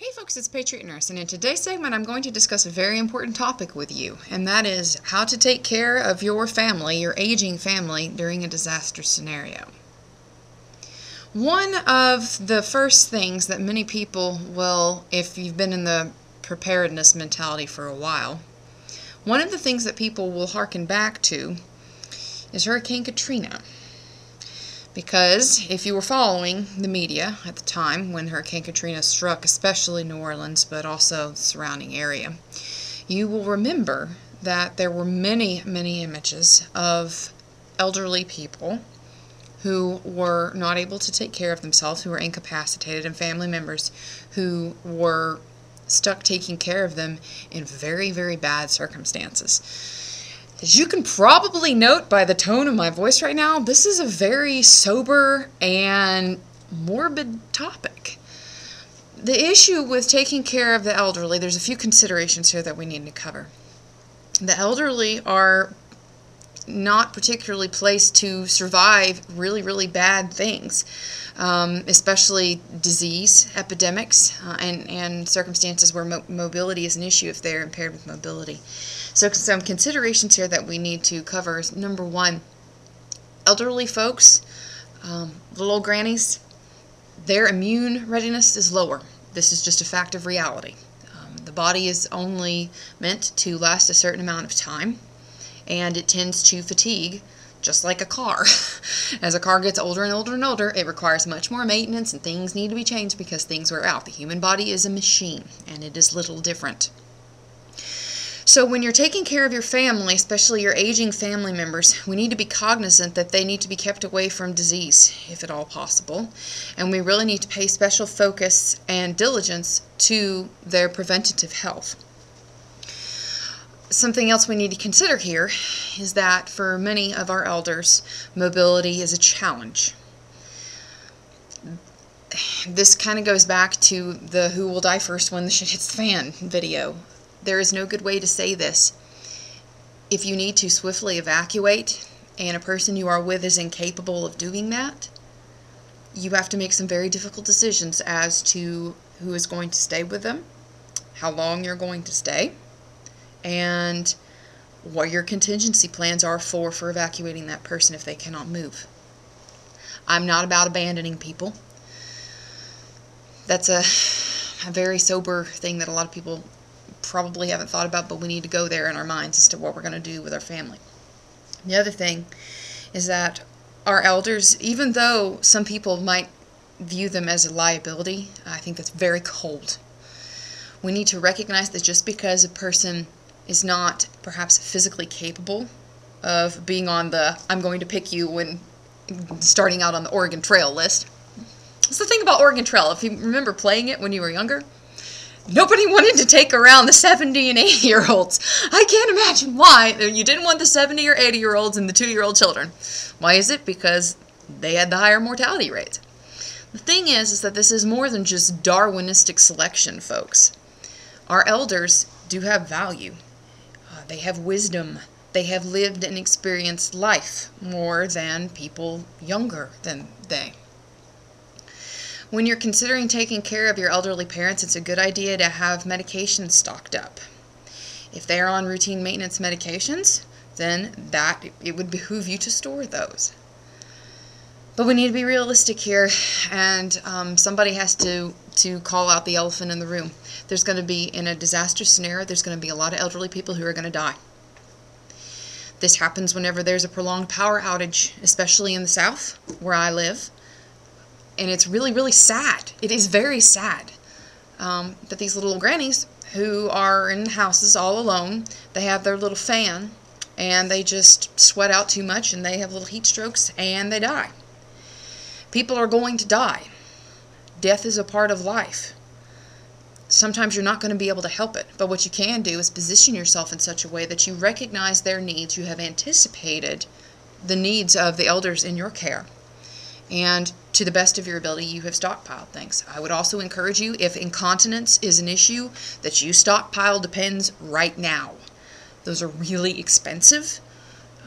Hey folks, it's Patriot Nurse, and in today's segment I'm going to discuss a very important topic with you, and that is how to take care of your family, your aging family, during a disaster scenario. One of the first things that many people will, if you've been in the preparedness mentality for a while, one of the things that people will hearken back to is Hurricane Katrina. Because if you were following the media at the time when Hurricane Katrina struck, especially New Orleans, but also the surrounding area, you will remember that there were many, many images of elderly people who were not able to take care of themselves, who were incapacitated, and family members who were stuck taking care of them in very, very bad circumstances. As you can probably note by the tone of my voice right now, this is a very sober and morbid topic. The issue with taking care of the elderly, there's a few considerations here that we need to cover. The elderly are not particularly placed to survive really, really bad things, especially disease, epidemics, and circumstances where mobility is an issue if they're impaired with mobility. So some considerations here that we need to cover is, number one, elderly folks, little old grannies, their immune readiness is lower. This is just a fact of reality. The body is only meant to last a certain amount of time, and it tends to fatigue, just like a car. As a car gets older and older and older, it requires much more maintenance, and things need to be changed because things wear out. The human body is a machine, and it is little different. So when you're taking care of your family, especially your aging family members, we need to be cognizant that they need to be kept away from disease, if at all possible. And we really need to pay special focus and diligence to their preventative health. Something else we need to consider here is that for many of our elders, mobility is a challenge. This kind of goes back to the who will die first when the shit hits the fan video. There is no good way to say this. If you need to swiftly evacuate and a person you are with is incapable of doing that, you have to make some very difficult decisions as to who is going to stay with them, how long you're going to stay, and what your contingency plans are for evacuating that person if they cannot move. I'm not about abandoning people. That's a very sober thing that a lot of people probably haven't thought about, but we need to go there in our minds as to what we're going to do with our family. The other thing is that our elders, even though some people might view them as a liability, I think that's very cold. We need to recognize that just because a person is not perhaps physically capable of being on the I'm going to pick you when starting out on the Oregon Trail list. That's the thing about Oregon Trail. If you remember playing it when you were younger, nobody wanted to take around the 70 and 80-year-olds. I can't imagine why. You didn't want the 70 or 80-year-olds and the 2-year-old children. Why is it? Because they had the higher mortality rate. The thing is that this is more than just Darwinistic selection, folks. Our elders do have value. They have wisdom. They have lived and experienced life more than people younger than they. When you're considering taking care of your elderly parents, it's a good idea to have medications stocked up. If they're on routine maintenance medications, then it would behoove you to store those. But we need to be realistic here, and somebody has to call out the elephant in the room. There's going to be, in a disaster scenario, there's going to be a lot of elderly people who are going to die. This happens whenever there's a prolonged power outage, especially in the South, where I live. And it's really, really sad. It is very sad that these little grannies who are in houses all alone, they have their little fan, and they just sweat out too much, and they have little heat strokes, and they die. People are going to die. Death is a part of life. Sometimes you're not going to be able to help it, but what you can do is position yourself in such a way that you recognize their needs, you have anticipated the needs of the elders in your care, and to the best of your ability, you have stockpiled things. I would also encourage you, if incontinence is an issue, that you stockpile Depends right now. Those are really expensive,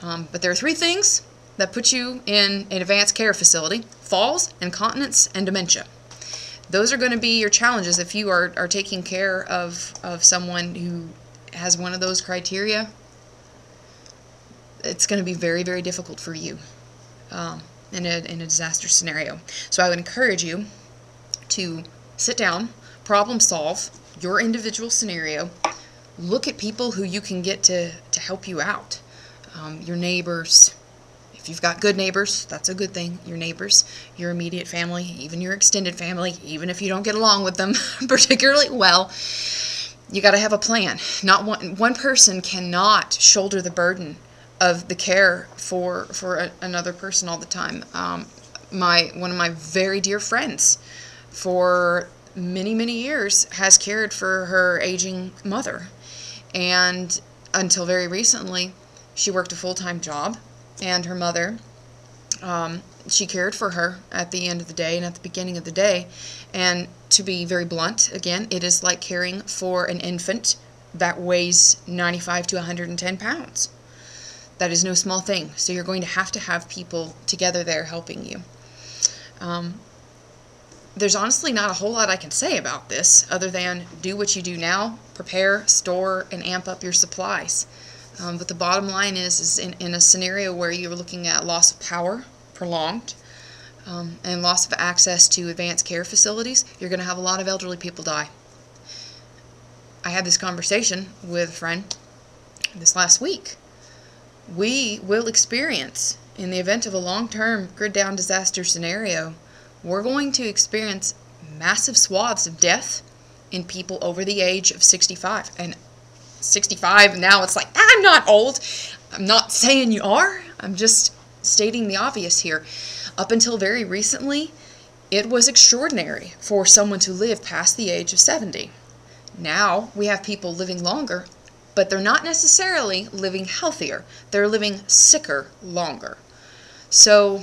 but there are 3 things that put you in an advanced care facility: falls, incontinence, and dementia. those are going to be your challenges if you are taking care of someone who has one of those criteria. It's going to be very, very difficult for you in a disaster scenario. So I would encourage you to sit down, problem solve your individual scenario, look at people who you can get to help you out. Your neighbors, if you've got good neighbors, that's a good thing. Your neighbors, your immediate family, even your extended family, even if you don't get along with them particularly well, you got to have a plan. Not one person cannot shoulder the burden of the care for another person all the time. One of my very dear friends for many years has cared for her aging mother, and until very recently she worked a full-time job, and her mother, she cared for her at the end of the day and at the beginning of the day. And to be very blunt, again, it is like caring for an infant that weighs 95 to 110 pounds. That is no small thing. So you're going to have people together there helping you. There's honestly not a whole lot I can say about this other than do what you do now, prepare, store, and amp up your supplies. But the bottom line is in a scenario where you're looking at loss of power, prolonged, and loss of access to advanced care facilities, you're going to have a lot of elderly people die. I had this conversation with a friend this last week. We will experience, in the event of a long-term grid-down disaster scenario, we're going to experience massive swaths of death in people over the age of 65. And 65 now, it's like, I'm not old. I'm not saying you are. I'm just stating the obvious here. Up until very recently, it was extraordinary for someone to live past the age of 70. Now we have people living longer, but they're not necessarily living healthier. They're living sicker longer. So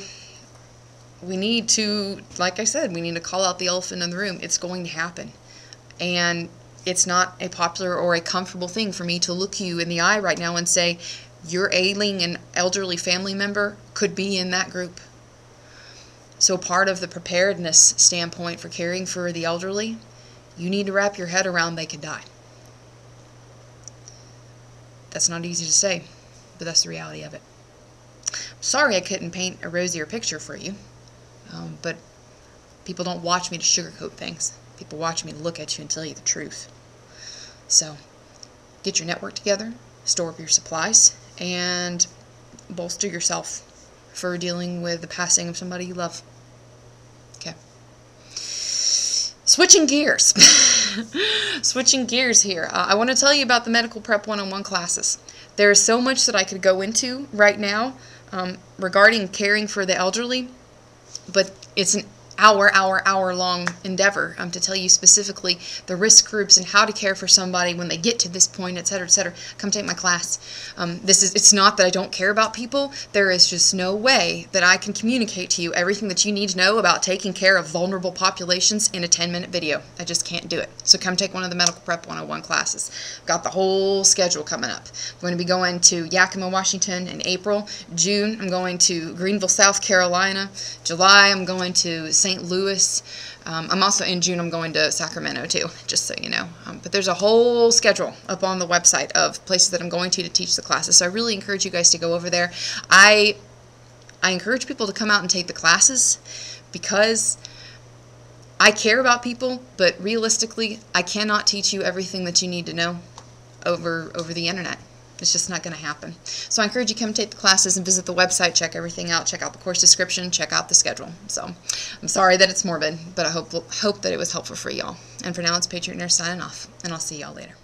we need to, like I said, we need to call out the elephant in the room. It's going to happen. And it's not a popular or a comfortable thing for me to look you in the eye right now and say, your ailing and elderly family member could be in that group. So part of the preparedness standpoint for caring for the elderly, you need to wrap your head around they could die. That's not easy to say, but that's the reality of it. Sorry I couldn't paint a rosier picture for you, but people don't watch me to sugarcoat things. People watch me to look at you and tell you the truth. So get your network together, store up your supplies, and bolster yourself for dealing with the passing of somebody you love. Okay. Switching gears. Switching gears here. I want to tell you about the Medical Prep 101 classes. There is so much that I could go into right now regarding caring for the elderly, but it's an hour-long endeavor to tell you specifically the risk groups and how to care for somebody when they get to this point, etc., etc. Come take my class. It's not that I don't care about people. There is just no way that I can communicate to you everything that you need to know about taking care of vulnerable populations in a 10-minute video. I just can't do it. So come take one of the Medical Prep 101 classes. I've got the whole schedule coming up. I'm going to be going to Yakima, Washington in April. June, I'm going to Greenville, South Carolina. July, I'm going to St. Louis. I'm also in June, I'm going to Sacramento too, just so you know. But there's a whole schedule up on the website of places that I'm going to teach the classes. So I really encourage you guys to go over there. I encourage people to come out and take the classes because I care about people, but realistically, I cannot teach you everything that you need to know over the internet. It's just not going to happen. So I encourage you to come take the classes and visit the website, check everything out, check out the course description, check out the schedule. So I'm sorry that it's morbid, but I hope that it was helpful for y'all. And for now, it's Patriot Nurse signing off, and I'll see y'all later.